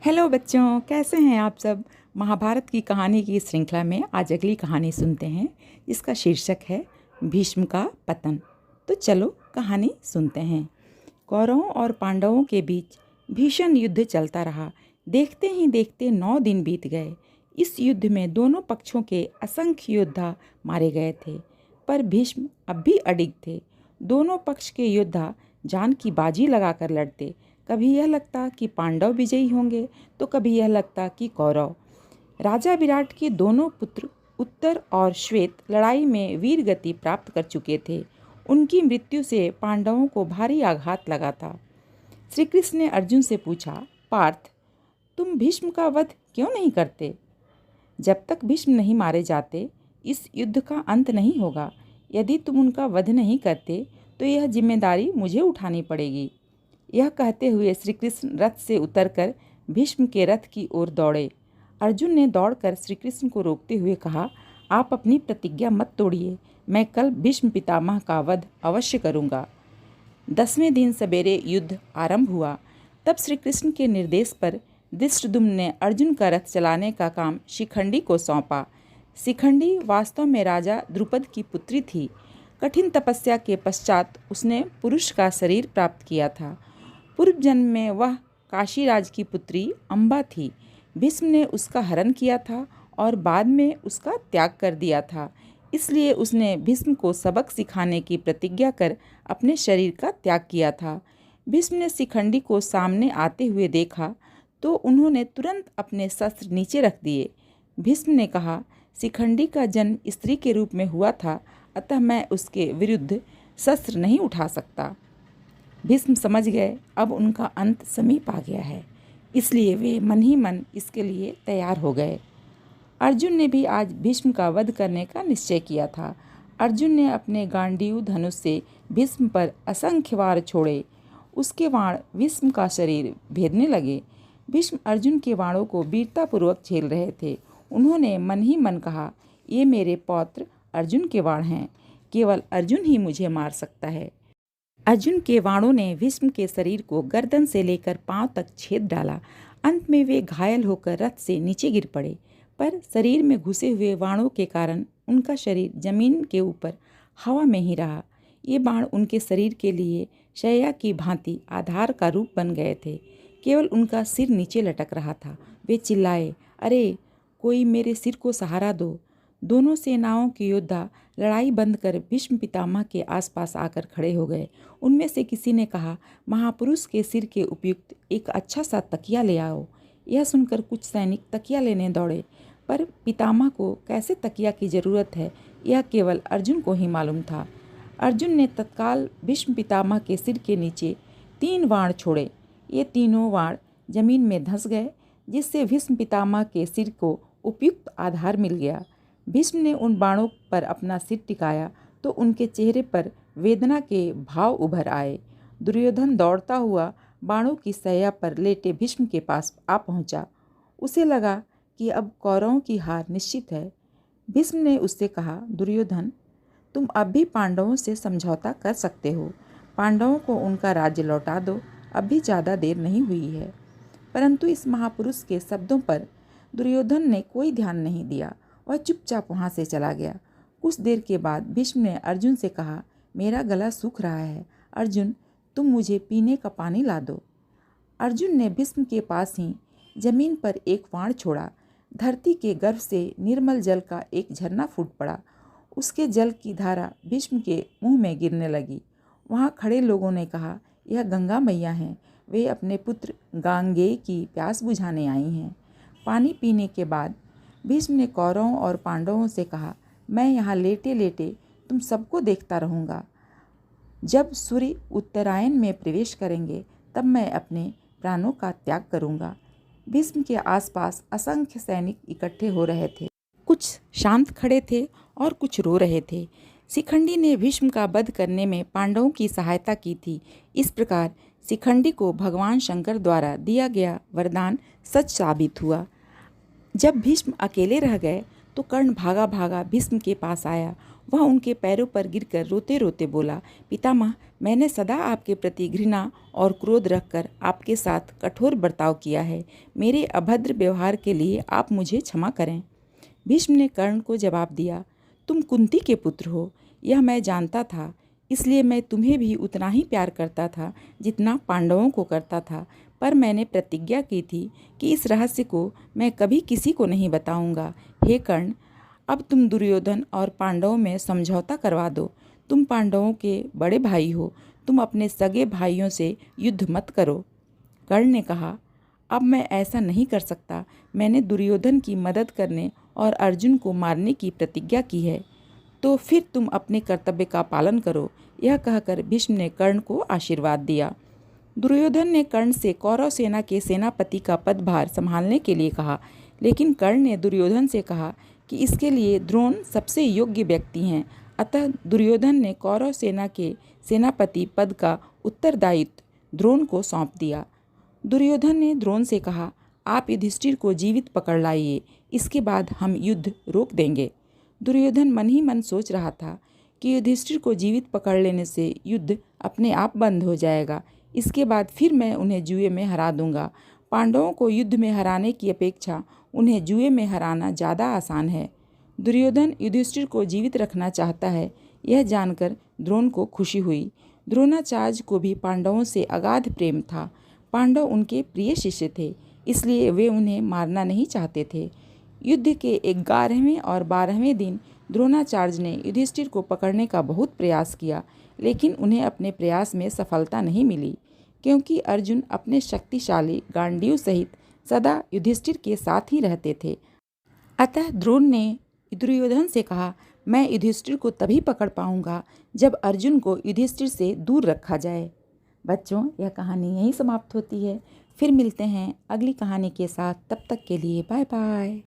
Hello बच्चों, कैसे हैं आप सब। महाभारत की कहानी की श्रृंखला में आज अगली कहानी सुनते हैं, जिसका शीर्षक है भीष्म का पतन। तो चलो कहानी सुनते हैं। कौरवों और पांडवों के बीच भीषण युद्ध चलता रहा। देखते ही देखते 9 दिन बीत गए। इस युद्ध में दोनों पक्षों के असंख्य योद्धा मारे गए थे, पर भीष्म अब भी अडिग थे। दोनों पक्ष के योद्धा जान की बाजी लगाकर लड़ते। कभी यह लगता कि पांडव विजयी होंगे, तो कभी यह लगता कि कौरव। राजा विराट के दोनों पुत्र उत्तर और श्वेत लड़ाई में वीर गति प्राप्त कर चुके थे। उनकी मृत्यु से पांडवों को भारी आघात लगा था। श्री कृष्ण ने अर्जुन से पूछा, पार्थ, तुम भीष्म का वध क्यों नहीं करते? जब तक भीष्म नहीं मारे जाते, इस युद्ध का अंत नहीं होगा। यदि तुम उनका वध नहीं करते, तो यह जिम्मेदारी मुझे उठानी पड़ेगी। यह कहते हुए श्री कृष्ण रथ से उतरकर भीष्म के रथ की ओर दौड़े। अर्जुन ने दौड़कर श्री कृष्ण को रोकते हुए कहा, आप अपनी प्रतिज्ञा मत तोड़िए। मैं कल भीष्म पितामह का वध अवश्य करूंगा। 10वें दिन सवेरे युद्ध आरंभ हुआ। तब श्री कृष्ण के निर्देश पर धृष्टद्युम्न ने अर्जुन का रथ चलाने का काम शिखंडी को सौंपा। शिखंडी वास्तव में राजा द्रुपद की पुत्री थी। कठिन तपस्या के पश्चात उसने पुरुष का शरीर प्राप्त किया था। पूर्व जन्म में वह काशीराज की पुत्री अम्बा थी। भीष्म ने उसका हरण किया था और बाद में उसका त्याग कर दिया था। इसलिए उसने भीष्म को सबक सिखाने की प्रतिज्ञा कर अपने शरीर का त्याग किया था। भीष्म ने शिखंडी को सामने आते हुए देखा तो उन्होंने तुरंत अपने शस्त्र नीचे रख दिए। भीष्म ने कहा, शिखंडी का जन्म स्त्री के रूप में हुआ था, अतः मैं उसके विरुद्ध शस्त्र नहीं उठा सकता। भीष्म समझ गए अब उनका अंत समीप आ गया है, इसलिए वे मन ही मन इसके लिए तैयार हो गए। अर्जुन ने भी आज भीष्म का वध करने का निश्चय किया था। अर्जुन ने अपने गांडीव धनुष से भीष्म पर असंख्य वार छोड़े। उसके बाण भीष्म का शरीर भेदने लगे। भीष्म अर्जुन के बाणों को वीरतापूर्वक झेल रहे थे। उन्होंने मन ही मन कहा, ये मेरे पौत्र अर्जुन के बाण हैं, केवल अर्जुन ही मुझे मार सकता है। अर्जुन के बाणों ने भीष्म के शरीर को गर्दन से लेकर पांव तक छेद डाला। अंत में वे घायल होकर रथ से नीचे गिर पड़े, पर शरीर में घुसे हुए बाणों के कारण उनका शरीर जमीन के ऊपर हवा में ही रहा। ये बाण उनके शरीर के लिए शैया की भांति आधार का रूप बन गए थे। केवल उनका सिर नीचे लटक रहा था। वे चिल्लाए, अरे कोई मेरे सिर को सहारा दो। दोनों सेनाओं के योद्धा लड़ाई बंद कर भीष्म पितामह के आसपास आकर खड़े हो गए। उनमें से किसी ने कहा, महापुरुष के सिर के उपयुक्त एक अच्छा सा तकिया ले आओ। यह सुनकर कुछ सैनिक तकिया लेने दौड़े, पर पितामह को कैसे तकिया की जरूरत है, यह केवल अर्जुन को ही मालूम था। अर्जुन ने तत्काल भीष्म पितामह के सिर के नीचे 3 बाण छोड़े। ये तीनों बाण जमीन में धंस गए, जिससे भीष्म पितामह के सिर को उपयुक्त आधार मिल गया। भीष्म ने उन बाणों पर अपना सिर टिकाया तो उनके चेहरे पर वेदना के भाव उभर आए। दुर्योधन दौड़ता हुआ बाणों की सैया पर लेटे भीष्म के पास आ पहुंचा। उसे लगा कि अब कौरवों की हार निश्चित है। भीष्म ने उससे कहा, दुर्योधन, तुम अब भी पांडवों से समझौता कर सकते हो। पांडवों को उनका राज्य लौटा दो, अब भी ज़्यादा देर नहीं हुई है। परंतु इस महापुरुष के शब्दों पर दुर्योधन ने कोई ध्यान नहीं दिया। वह चुपचाप वहाँ से चला गया। कुछ देर के बाद भीष्म ने अर्जुन से कहा, मेरा गला सूख रहा है, अर्जुन तुम मुझे पीने का पानी ला दो। अर्जुन ने भीष्म के पास ही जमीन पर एक बाण छोड़ा। धरती के गर्भ से निर्मल जल का एक झरना फूट पड़ा। उसके जल की धारा भीष्म के मुंह में गिरने लगी। वहाँ खड़े लोगों ने कहा, यह गंगा मैया हैं, वे अपने पुत्र गांगेय की प्यास बुझाने आई हैं। पानी पीने के बाद भीष्म ने कौरवों और पांडवों से कहा, मैं यहाँ लेटे लेटे तुम सबको देखता रहूँगा। जब सूर्य उत्तरायण में प्रवेश करेंगे तब मैं अपने प्राणों का त्याग करूँगा। भीष्म के आसपास असंख्य सैनिक इकट्ठे हो रहे थे। कुछ शांत खड़े थे और कुछ रो रहे थे। शिखंडी ने भीष्म का वध करने में पांडवों की सहायता की थी। इस प्रकार शिखंडी को भगवान शंकर द्वारा दिया गया वरदान सच साबित हुआ। जब भीष्म अकेले रह गए तो कर्ण भागा भागा भीष्म के पास आया वह उनके पैरों पर गिरकर रोते रोते बोला, पितामह, मैंने सदा आपके प्रति घृणा और क्रोध रखकर आपके साथ कठोर बर्ताव किया है। मेरे अभद्र व्यवहार के लिए आप मुझे क्षमा करें। भीष्म ने कर्ण को जवाब दिया, तुम कुंती के पुत्र हो, यह मैं जानता था, इसलिए मैं तुम्हें भी उतना ही प्यार करता था जितना पांडवों को करता था। पर मैंने प्रतिज्ञा की थी कि इस रहस्य को मैं कभी किसी को नहीं बताऊंगा। हे कर्ण, अब तुम दुर्योधन और पांडवों में समझौता करवा दो। तुम पांडवों के बड़े भाई हो, तुम अपने सगे भाइयों से युद्ध मत करो। कर्ण ने कहा, अब मैं ऐसा नहीं कर सकता। मैंने दुर्योधन की मदद करने और अर्जुन को मारने की प्रतिज्ञा की है, तो फिर तुम अपने कर्तव्य का पालन करो। यह कहकर भीष्म ने कर्ण को आशीर्वाद दिया। दुर्योधन ने कर्ण से कौरव सेना के सेनापति का पदभार संभालने के लिए कहा, लेकिन कर्ण ने दुर्योधन से कहा कि इसके लिए द्रोण सबसे योग्य व्यक्ति हैं। अतः दुर्योधन ने कौरव सेना के सेनापति पद का उत्तरदायित्व द्रोण को सौंप दिया। दुर्योधन ने द्रोण से कहा, आप युधिष्ठिर को जीवित पकड़ लाइए, इसके बाद हम युद्ध रोक देंगे। दुर्योधन मन ही मन सोच रहा था कि युधिष्ठिर को जीवित पकड़ लेने से युद्ध अपने आप बंद हो जाएगा। इसके बाद फिर मैं उन्हें जुए में हरा दूंगा। पांडवों को युद्ध में हराने की अपेक्षा उन्हें जुए में हराना ज़्यादा आसान है। दुर्योधन युधिष्ठिर को जीवित रखना चाहता है, यह जानकर द्रोण को खुशी हुई। द्रोणाचार्य को भी पांडवों से अगाध प्रेम था। पांडव उनके प्रिय शिष्य थे, इसलिए वे उन्हें मारना नहीं चाहते थे। युद्ध के 11वें और 12वें दिन द्रोणाचार्य ने युधिष्ठिर को पकड़ने का बहुत प्रयास किया, लेकिन उन्हें अपने प्रयास में सफलता नहीं मिली, क्योंकि अर्जुन अपने शक्तिशाली गांडीव सहित सदा युधिष्ठिर के साथ ही रहते थे। अतः द्रोण ने दुर्योधन से कहा, मैं युधिष्ठिर को तभी पकड़ पाऊंगा जब अर्जुन को युधिष्ठिर से दूर रखा जाए। बच्चों, यह कहानी यहीं समाप्त होती है। फिर मिलते हैं अगली कहानी के साथ। तब तक के लिए बाय बाय।